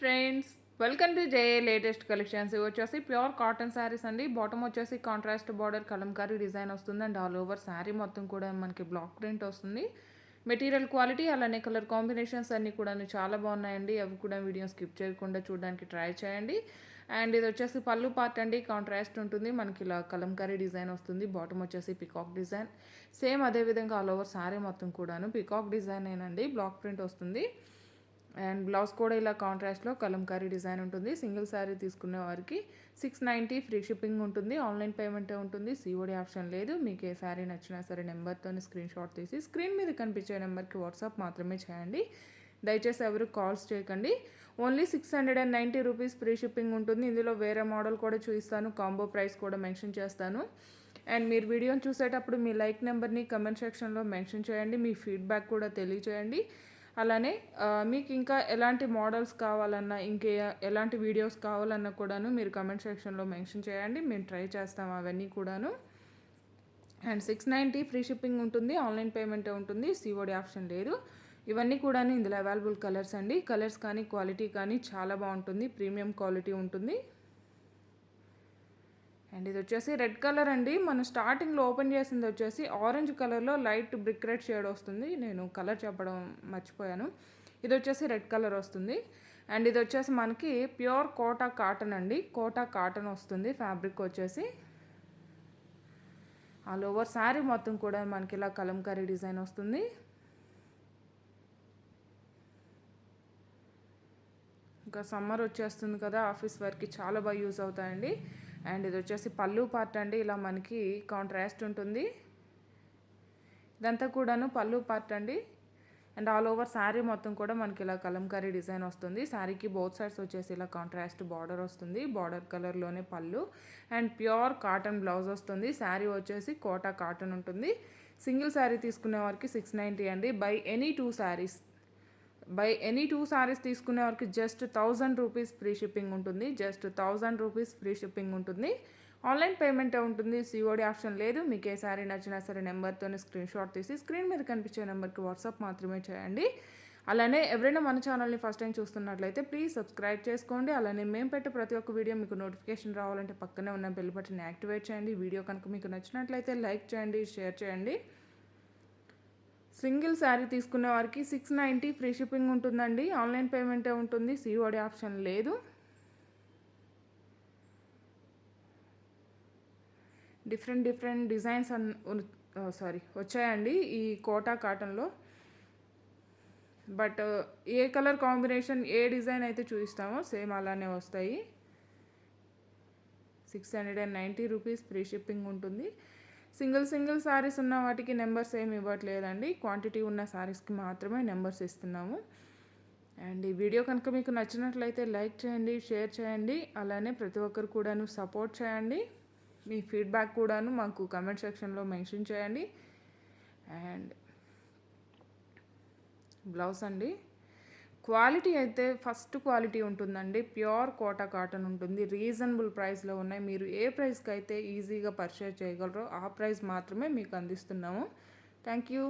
Friends, welcome to JA latest collections. ఇవి వచ్చేసి pure cotton saris అండి. బాటమ్ వచ్చేసి కాంట్రాస్ట్ బార్డర్ కలంకారీ డిజైన్ వస్తుంది అండ్ ఆల్ ఓవర్ శారీ మొత్తం కూడా మనకి బ్లాక్ ప్రింట్ వస్తుంది. మెటీరియల్ క్వాలిటీ అలానే కలర్ కాంబినేషన్స్ అన్నీ కూడా చాలా బాగున్నాయండి. అవి కూడా వీడియో స్కిప్ చేయకుండా చూడడానికి ట్రై చేయండి. అండ్ ఇది వచ్చేసి పళ్ళు పార్ట్ అండి, కాంట్రాస్ట్ ఉంటుంది. మనకి ఇలా కలంకారీ డిజైన్ వస్తుంది. బాటమ్ వచ్చేసి పికాక్ డిజైన్, సేమ్ అదేవిధంగా ఆల్ ఓవర్ శారీ మొత్తం కూడాను పికాక్ డిజైన్ ఏనండి, బ్లాక్ ప్రింట్ వస్తుంది. అండ్ బ్లౌజ్ కూడా ఇలా కాంట్రాస్ట్లో కలంకారీ డిజైన్ ఉంటుంది. సింగిల్ శారీ తీసుకునే వారికి 690 ఫ్రీ షిప్పింగ్ ఉంటుంది. ఆన్లైన్ పేమెంటే ఉంటుంది, సిఓడి ఆప్షన్ లేదు. మీకు ఏ శారీ నచ్చినా సరే నెంబర్తో స్క్రీన్ షాట్ తీసి స్క్రీన్ మీద కనిపించే నెంబర్కి వాట్సాప్ మాత్రమే చేయండి. దయచేసి ఎవరు కాల్స్ చేయకండి. ఓన్లీ 690 రూపీస్ ఫ్రీ షిప్పింగ్ ఉంటుంది. ఇందులో వేరే మోడల్ కూడా చూపిస్తాను, కాంబో ప్రైస్ కూడా మెన్షన్ చేస్తాను. అండ్ మీరు వీడియోని చూసేటప్పుడు మీ లైక్ నెంబర్ని కమెంట్ సెక్షన్లో మెన్షన్ చేయండి. మీ ఫీడ్బ్యాక్ కూడా తెలియచేయండి. అలానే మీకు ఇంకా ఎలాంటి మోడల్స్ కావాలన్నా, ఎలాంటి వీడియోస్ కావాలన్నా కూడాను మీరు కమెంట్ సెక్షన్లో మెన్షన్ చేయండి. మేము ట్రై చేస్తాం అవన్నీ కూడాను. అండ్ 690 ఫ్రీ షిప్పింగ్ ఉంటుంది, ఆన్లైన్ పేమెంటే ఉంటుంది, సిఓడి ఆప్షన్ లేదు. ఇవన్నీ కూడా ఇందులో అవైలబుల్ కలర్స్ అండి. కలర్స్ కానీ క్వాలిటీ కానీ చాలా బాగుంటుంది, ప్రీమియం క్వాలిటీ ఉంటుంది. అండ్ ఇది వచ్చేసి రెడ్ కలర్ అండి. మనం స్టార్టింగ్లో ఓపెన్ చేసింది వచ్చేసి ఆరెంజ్ కలర్లో లైట్ బ్రిక్ రెడ్ షేడ్ వస్తుంది. నేను కలర్ చెప్పడం మర్చిపోయాను. ఇది వచ్చేసి రెడ్ కలర్ వస్తుంది. అండ్ ఇది వచ్చేసి మనకి ప్యూర్ కోటా కాటన్ అండి. కోటా కాటన్ వస్తుంది. ఫ్యాబ్రిక్ వచ్చేసి ఆల్ ఓవర్ శారీ మొత్తం కూడా మనకి ఇలా కలంకారీ డిజైన్ వస్తుంది. ఇంకా సమ్మర్ వచ్చేస్తుంది కదా, ఆఫీస్ వర్క్కి చాలా బాగా యూజ్ అవుతాయండి. అండ్ ఇది వచ్చేసి పళ్ళు పార్ట్ అండి. ఇలా మనకి కాంట్రాస్ట్ ఉంటుంది. ఇదంతా కూడాను పళ్ళు పార్ట్ అండి. అండ్ ఆల్ ఓవర్ శారీ మొత్తం కూడా మనకి ఇలా కలంకారీ డిజైన్ వస్తుంది. శారీకి బోత్ సైడ్స్ వచ్చేసి ఇలా కాంట్రాస్ట్ బార్డర్ వస్తుంది. బార్డర్ కలర్లోనే పళ్ళు అండ్ ప్యూర్ కాటన్ బ్లౌజ్ వస్తుంది. శారీ వచ్చేసి కోటా కాటన్ ఉంటుంది. సింగిల్ శారీ తీసుకునే వారికి 690 అండి. బై ఎనీ 2 సారీస్ తీసుకునే వారికి జస్ట్ 1000 రూపీస్ ఫ్రీ షిప్పింగ్ ఉంటుంది. జస్ట్ 1000 రూపీస్ ఫ్రీ షిప్పింగ్ ఉంటుంది. ఆన్లైన్ పేమెంటే ఉంటుంది, సిఓడి ఆప్షన్ లేదు. మీకు ఏ శారీ నచ్చినా సరే నెంబర్తోనే స్క్రీన్ షాట్ తీసి స్క్రీన్ మీద కనిపించే నెంబర్కి వాట్సాప్ మాత్రమే చేయండి. అలానే ఎవరైనా మన ఛానల్ని ఫస్ట్ టైం చూస్తున్నట్లయితే ప్లీజ్ సబ్స్క్రైబ్ చేసుకోండి. అలానే మేము పెట్టే ప్రతి ఒక్క వీడియో మీకు నోటిఫికేషన్ రావాలంటే పక్కనే ఉన్న బెల్ బటన్ యాక్టివేట్ చేయండి. వీడియో కనుక మీకు నచ్చినట్లయితే లైక్ చేయండి, షేర్ చేయండి. సింగిల్ శారీ తీసుకునే వారికి 690 ఫ్రీ షిప్పింగ్ ఉంటుందండి. ఆన్లైన్ పేమెంటే ఉంటుంది, సిఓడి ఆప్షన్ లేదు. డిఫరెంట్ డిజైన్స్ వచ్చాయండి ఈ కోటా కాటన్లో. But A colour combination A design అయితే చూపిస్తామో సేమ్ అలానే వస్తాయి. 690 రూపీస్ ఫ్రీ షిప్పింగ్ ఉంటుంది. సింగిల్ శారీస్ ఉన్న వాటికి నెంబర్స్ ఏమి ఇవ్వట్లేదండి. క్వాంటిటీ ఉన్న శారీస్కి మాత్రమే నెంబర్స్ ఇస్తున్నాము. అండ్ ఈ వీడియో కనుక మీకు నచ్చినట్లయితే లైక్ చేయండి, షేర్ చేయండి. అలానే ప్రతి ఒక్కరు కూడాను సపోర్ట్ చేయండి. మీ ఫీడ్బ్యాక్ కూడాను మాకు కమెంట్ సెక్షన్లో మెన్షన్ చేయండి. అండ్ బ్లౌజ్ అండి, క్వాలిటీ అయితే ఫస్ట్ క్వాలిటీ ఉంటుందండి. ప్యూర్ కోటా కాటన్ ఉంటుంది. రీజనబుల్ ప్రైస్లో ఉన్నాయి. మీరు ఏ ప్రైస్కి అయితే ఈజీగా పర్చేజ్ చేయగలరో ఆ ప్రైస్ మాత్రమే మీకు అందిస్తున్నాము. Thank you.